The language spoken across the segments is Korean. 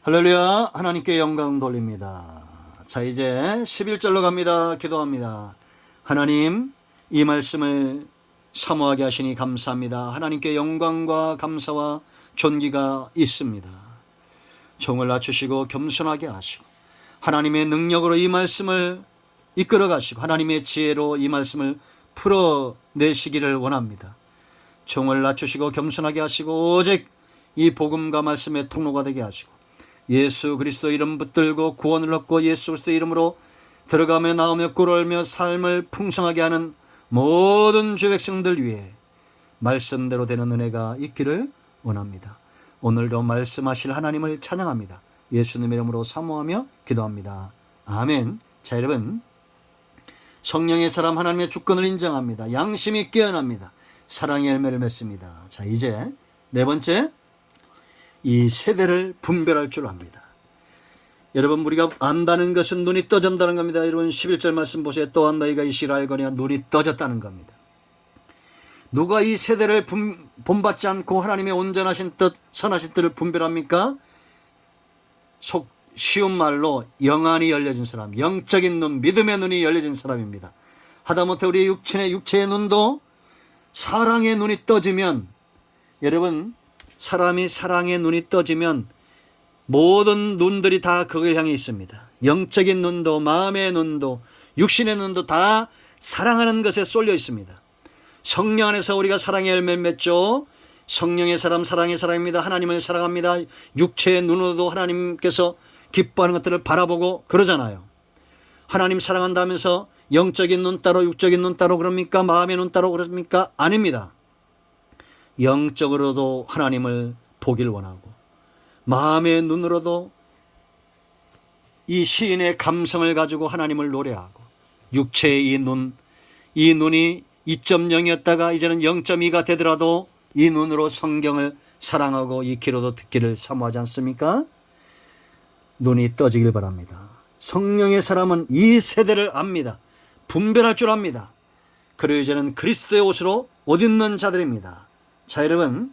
할렐루야. 하나님께 영광 돌립니다. 자, 이제 11절로 갑니다. 기도합니다. 하나님, 이 말씀을 사모하게 하시니 감사합니다. 하나님께 영광과 감사와 존귀가 있습니다. 종을 낮추시고 겸손하게 하시고 하나님의 능력으로 이 말씀을 이끌어 가시고 하나님의 지혜로 이 말씀을 풀어내시기를 원합니다. 종을 낮추시고 겸손하게 하시고 오직 이 복음과 말씀의 통로가 되게 하시고 예수 그리스도 이름 붙들고 구원을 얻고 예수 그리스도 이름으로 들어가며 나오며 꿀을 삶을 풍성하게 하는 모든 주 백성들 위해 말씀대로 되는 은혜가 있기를 원합니다. 오늘도 말씀하실 하나님을 찬양합니다. 예수님 이름으로 사모하며 기도합니다. 아멘. 자, 여러분, 성령의 사람 하나님의 주권을 인정합니다. 양심이 깨어납니다. 사랑의 열매를 맺습니다. 자, 이제 네 번째, 이 세대를 분별할 줄 압니다. 여러분, 우리가 안다는 것은 눈이 떠진다는 겁니다. 여러분, 11절 말씀 보세요. 또한 너희가 이 시를 알거니와 눈이 떠졌다는 겁니다. 누가 이 세대를 본받지 않고 하나님의 온전하신 뜻, 선하신 뜻을 분별합니까? 쉬운 말로 영안이 열려진 사람, 영적인 눈, 믿음의 눈이 열려진 사람입니다. 하다못해 우리 육체의 눈도 사랑의 눈이 떠지면, 여러분, 사람이 사랑의 눈이 떠지면 모든 눈들이 다 그걸 향해 있습니다. 영적인 눈도 마음의 눈도 육신의 눈도 다 사랑하는 것에 쏠려 있습니다. 성령 안에서 우리가 사랑의 열매를 맺죠. 성령의 사람 사랑의 사람입니다. 하나님을 사랑합니다. 육체의 눈으로도 하나님께서 기뻐하는 것들을 바라보고 그러잖아요. 하나님 사랑한다면서 영적인 눈 따로 육적인 눈 따로 그럽니까? 마음의 눈 따로 그럽니까? 아닙니다. 영적으로도 하나님을 보길 원하고 마음의 눈으로도 이 시인의 감성을 가지고 하나님을 노래하고 육체의 이 눈이 2.0이었다가 이제는 0.2가 되더라도 이 눈으로 성경을 사랑하고 이 귀로도 듣기를 사모하지 않습니까? 눈이 떠지길 바랍니다. 성령의 사람은 이 세대를 압니다. 분별할 줄 압니다. 그리고 이제는 그리스도의 옷으로 옷 입는 자들입니다. 자, 여러분,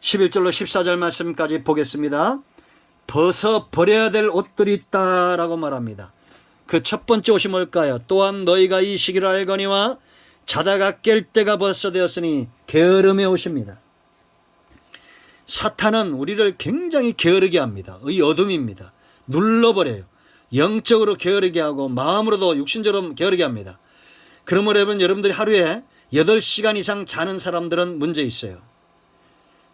11절로 14절 말씀까지 보겠습니다. 벗어버려야 될 옷들이 있다라고 말합니다. 그 첫 번째 옷이 뭘까요? 또한 너희가 이 시기를 알거니와 자다가 깰 때가 벌써 되었으니 게으름의 옷입니다. 사탄은 우리를 굉장히 게으르게 합니다. 이 어둠입니다. 눌러버려요. 영적으로 게으르게 하고 마음으로도 육신적으로 게으르게 합니다. 그러므로 여러분들이 하루에 8시간 이상 자는 사람들은 문제 있어요.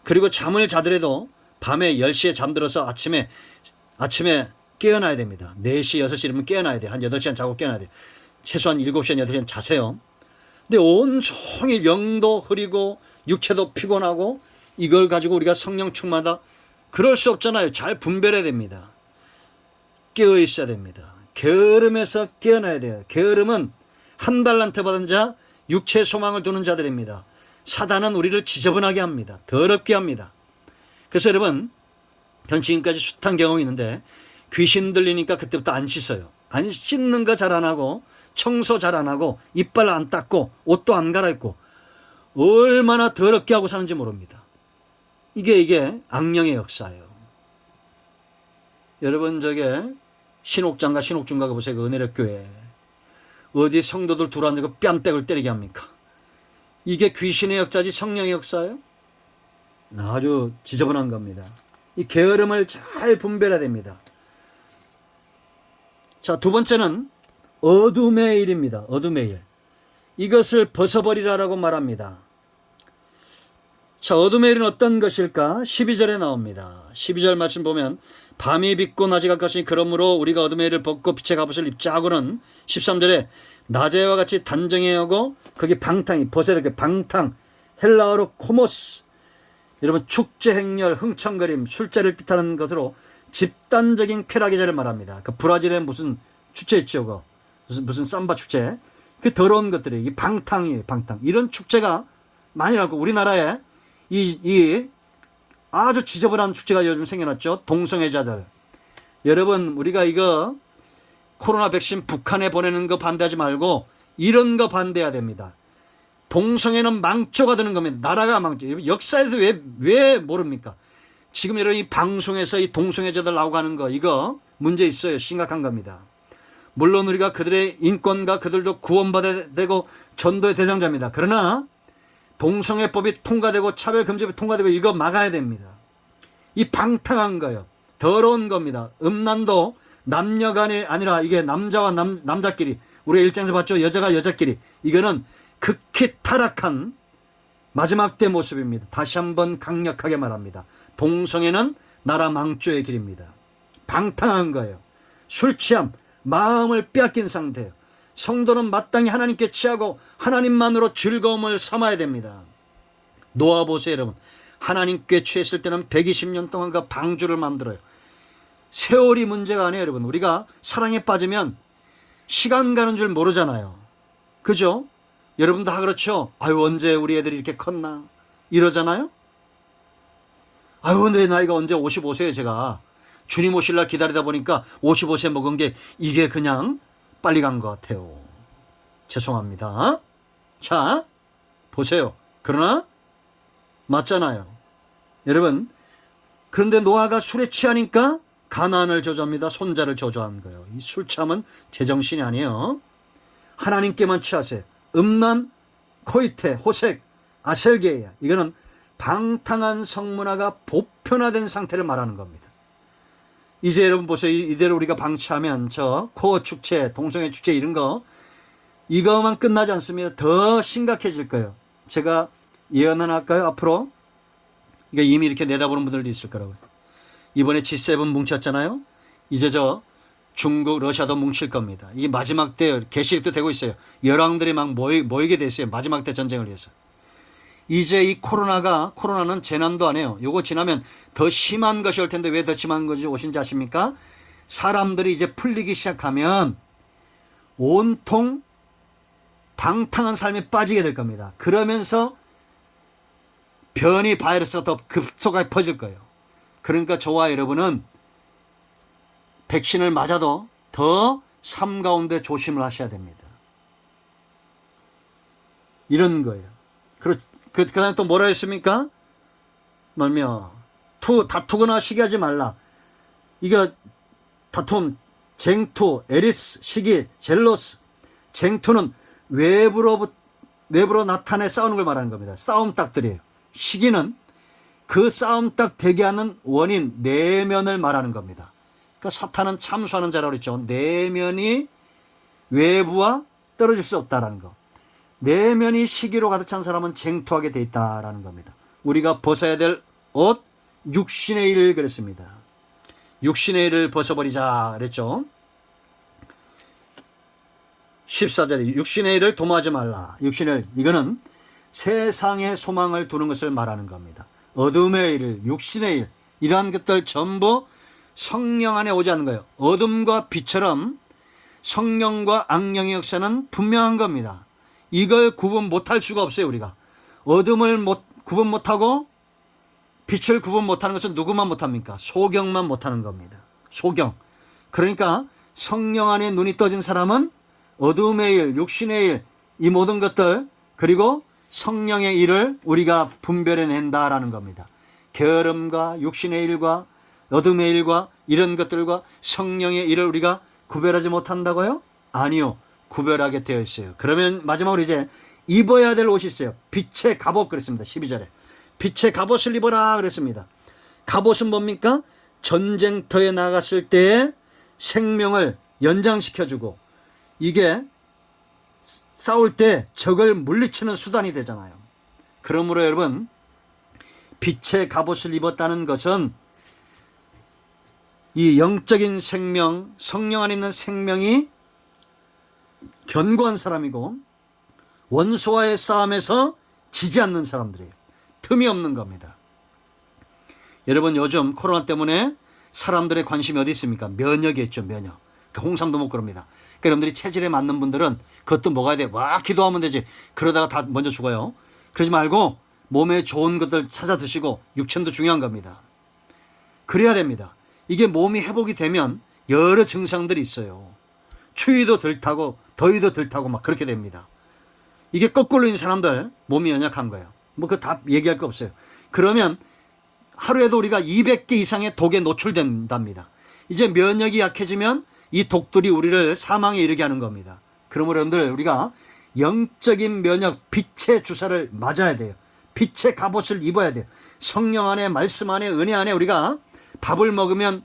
그리고 잠을 자더라도 밤에 10시에 잠들어서 아침에 깨어나야 됩니다. 4시, 6시 이러면 깨어나야 돼요. 한 8시간 자고 깨어나야 돼요. 최소한 7시간, 8시간 자세요. 근데 온종일 영도 흐리고 육체도 피곤하고 이걸 가지고 우리가 성령 충만하다? 그럴 수 없잖아요. 잘 분별해야 됩니다. 깨어 있어야 됩니다. 게으름에서 깨어나야 돼요. 게으름은 한 달란트 받은 자, 육체의 소망을 두는 자들입니다. 사단은 우리를 지저분하게 합니다. 더럽게 합니다. 그래서 여러분, 전 지금까지 숱한 경험이 있는데 귀신 들리니까 그때부터 안 씻어요. 안 씻는 거 잘 안 하고 청소 잘 안 하고 이빨 안 닦고 옷도 안 갈아입고 얼마나 더럽게 하고 사는지 모릅니다. 이게 악령의 역사예요. 여러분, 저게 신옥장가 신옥중가 보세요. 그 은혜력교회 어디 성도들 둘 앉아서 뺨때를 때리게 합니까? 이게 귀신의 역사지 성령의 역사예요? 아주 지저분한 겁니다. 이 게으름을 잘 분별해야 됩니다. 자, 두 번째는 어둠의 일입니다. 어둠의 일. 이것을 벗어버리라라고 말합니다. 자, 어둠의 일은 어떤 것일까? 12절에 나옵니다. 12절 말씀 보면 밤이 빛고 낮이 가까우니 그러므로 우리가 어둠의 일을 벗고 빛의 갑옷을 입자 하고는 13절에 낮에와 같이 단정해 하고 거기 방탕이 벗어야 될 방탕 헬라어로 코모스, 여러분 축제 행렬 흥청거림 술자를 뜻하는 것으로 집단적인 쾌락의 자를 말합니다. 그 브라질에 무슨 축제 있죠? 무슨 삼바 축제, 그 더러운 것들이 이 방탕이에요. 방탕. 이런 축제가 많이 나고 우리나라에 이 아주 지저분한 축제가 요즘 생겨났죠. 동성애자들. 여러분, 우리가 이거 코로나 백신 북한에 보내는 거 반대하지 말고 이런 거 반대해야 됩니다. 동성애는 망조가 되는 겁니다. 나라가 망조. 역사에서 왜 모릅니까? 지금 여러분 이 방송에서 이 동성애자들 나오고 하는 거 이거 문제 있어요. 심각한 겁니다. 물론 우리가 그들의 인권과 그들도 구원받아야 되고 전도의 대상자입니다. 그러나 동성애법이 통과되고 차별금지법이 통과되고 이거 막아야 됩니다. 이 방탕한 거예요. 더러운 겁니다. 음란도 남녀 간이 아니라 이게 남자와 남자끼리, 우리가 일장에서 봤죠. 여자가 여자끼리. 이거는 극히 타락한 마지막 때 모습입니다. 다시 한번 강력하게 말합니다. 동성애는 나라 망조의 길입니다. 방탕한 거예요. 술 취함, 마음을 빼앗긴 상태예요. 성도는 마땅히 하나님께 취하고 하나님만으로 즐거움을 삼아야 됩니다. 놓아보세요 여러분. 하나님께 취했을 때는 120년 동안 그 방주를 만들어요. 세월이 문제가 아니에요 여러분. 우리가 사랑에 빠지면 시간 가는 줄 모르잖아요. 그죠? 여러분 다 그렇죠? 아유 언제 우리 애들이 이렇게 컸나 이러잖아요. 아유 내 나이가 언제 55세에 제가 주님 오실 날 기다리다 보니까 55세 먹은 게 이게 그냥 빨리 간 것 같아요. 죄송합니다. 자 보세요. 그러나 맞잖아요. 여러분 그런데 노아가 술에 취하니까 가나안을 저주합니다. 손자를 저주한 거예요. 이 술 취함은 제정신이 아니에요. 하나님께만 취하세요. 음란, 코이테, 호색, 아셀게야. 이거는 방탕한 성문화가 보편화된 상태를 말하는 겁니다. 이제 여러분 보세요. 이대로 우리가 방치하면 저 코어 축제, 동성애 축제 이런 거 이거만 끝나지 않습니다. 더 심각해질 거예요. 제가 예언 하나 할까요? 앞으로 이게 이미 이렇게 내다보는 분들도 있을 거라고요. 이번에 G7 뭉쳤잖아요. 이제 저 중국, 러시아도 뭉칠 겁니다. 이게 마지막 때 개시력도 되고 있어요. 열왕들이 막 모이게 됐어요. 마지막 때 전쟁을 위해서. 이제 이 코로나는 재난도 아니에요. 요거 지나면 더 심한 것이 올 텐데 왜 더 심한 것이 오신지 아십니까? 사람들이 이제 풀리기 시작하면 온통 방탕한 삶에 빠지게 될 겁니다. 그러면서 변이 바이러스가 더 급속하게 퍼질 거예요. 그러니까 저와 여러분은 백신을 맞아도 더 삶 가운데 조심을 하셔야 됩니다. 이런 거예요. 그 다음에 또 뭐라 했습니까? 말며 다투거나 시기하지 말라. 이거 다툼, 쟁투, 에리스, 시기, 젤로스. 쟁투는 외부로 나타내 싸우는 걸 말하는 겁니다. 싸움닭들이에요. 시기는 그 싸움닭 되게 하는 원인, 내면을 말하는 겁니다. 그러니까 사탄은 참수하는 자라고 그랬죠. 내면이 외부와 떨어질 수 없다라는 거. 내면이 시기로 가득 찬 사람은 쟁투하게 돼 있다라는 겁니다. 우리가 벗어야 될 옷, 육신의 일 그랬습니다. 육신의 일을 벗어버리자 그랬죠. 14절에 육신의 일을 도모하지 말라. 육신의 일, 이거는 세상의 소망을 두는 것을 말하는 겁니다. 어둠의 일, 육신의 일, 이러한 것들 전부 성령 안에 오지 않는 거예요. 어둠과 빛처럼 성령과 악령의 역사는 분명한 겁니다. 이걸 구분 못할 수가 없어요. 우리가 어둠을 구분 못하고 빛을 구분 못하는 것은 누구만 못합니까? 소경만 못하는 겁니다. 소경. 그러니까 성령 안에 눈이 떠진 사람은 어둠의 일, 육신의 일, 이 모든 것들 그리고 성령의 일을 우리가 분별해낸다라는 겁니다. 게으름과 육신의 일과 어둠의 일과 이런 것들과 성령의 일을 우리가 구별하지 못한다고요? 아니요. 구별하게 되어 있어요. 그러면 마지막으로 이제 입어야 될 옷이 있어요. 빛의 갑옷 그랬습니다. 12절에. 빛의 갑옷을 입어라 그랬습니다. 갑옷은 뭡니까? 전쟁터에 나갔을 때의 생명을 연장시켜주고 이게 싸울 때 적을 물리치는 수단이 되잖아요. 그러므로 여러분 빛의 갑옷을 입었다는 것은 이 영적인 생명, 성령 안에 있는 생명이 견고한 사람이고 원수와의 싸움에서 지지 않는 사람들이에요. 틈이 없는 겁니다. 여러분 요즘 코로나 때문에 사람들의 관심이 어디 있습니까? 면역에 있죠. 면역. 홍삼도 먹고 그럽니다. 그러니까 여러분들이 체질에 맞는 분들은 그것도 먹어야 돼. 와 기도하면 되지. 그러다가 다 먼저 죽어요. 그러지 말고 몸에 좋은 것들 찾아 드시고 육천도 중요한 겁니다. 그래야 됩니다. 이게 몸이 회복이 되면 여러 증상들이 있어요. 추위도 덜 타고 더위도 덜 타고 막 그렇게 됩니다. 이게 거꾸로 있는 사람들 몸이 연약한 거예요. 뭐 그거 다 얘기할 거 없어요. 그러면 하루에도 우리가 200개 이상의 독에 노출된답니다. 이제 면역이 약해지면 이 독들이 우리를 사망에 이르게 하는 겁니다. 그러므로 여러분들 우리가 영적인 면역, 빛의 주사를 맞아야 돼요. 빛의 갑옷을 입어야 돼요. 성령 안에, 말씀 안에, 은혜 안에 우리가 밥을 먹으면,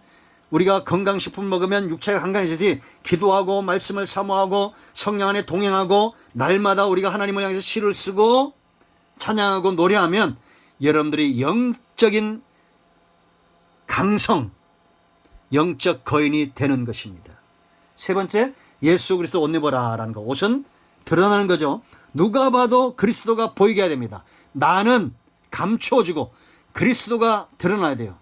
우리가 건강식품 먹으면 육체가 강건해지지, 기도하고 말씀을 사모하고 성령 안에 동행하고 날마다 우리가 하나님을 향해서 시를 쓰고 찬양하고 노래하면 여러분들이 영적인 강성, 영적 거인이 되는 것입니다. 세 번째, 예수 그리스도 옷 입어라라는 거. 옷은 드러나는 거죠. 누가 봐도 그리스도가 보이게 해야 됩니다. 나는 감추어지고 그리스도가 드러나야 돼요.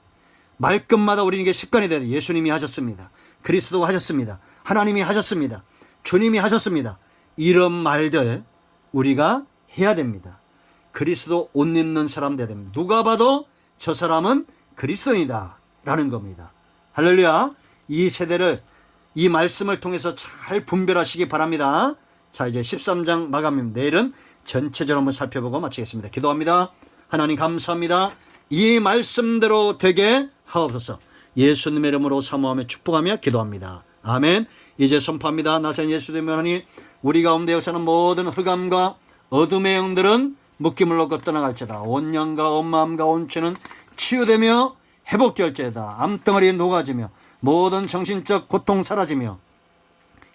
말끝마다 우리에게 습관이 돼야 돼요. 예수님이 하셨습니다. 그리스도가 하셨습니다. 하나님이 하셨습니다. 주님이 하셨습니다. 이런 말들 우리가 해야 됩니다. 그리스도 옷 입는 사람 돼야 됩니다. 누가 봐도 저 사람은 그리스도인이다 라는 겁니다. 할렐루야. 이 세대를, 이 말씀을 통해서 잘 분별하시기 바랍니다. 자, 이제 13장 마감입니다. 내일은 전체적으로 한번 살펴보고 마치겠습니다. 기도합니다. 하나님 감사합니다. 이 말씀대로 되게 하옵소서. 예수님의 이름으로 사모하며 축복하며 기도합니다. 아멘. 이제 선포합니다. 나선 예수님의 하나님, 우리 가운데 역사는 모든 흑암과 어둠의 영들은 묶임을 놓고 떠나갈지다. 온 영과 온 마음과 온 죄는 치유되며 회복될지다. 암덩어리 녹아지며 모든 정신적 고통 사라지며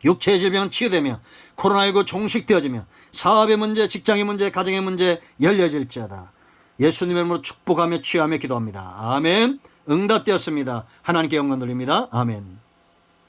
육체의 질병은 치유되며 코로나19 종식되어지며 사업의 문제, 직장의 문제, 가정의 문제 열려질지어다. 예수님의 이름으로 축복하며 치유하며 기도합니다. 아멘. 응답되었습니다. 하나님께 영광 돌립니다. 아멘.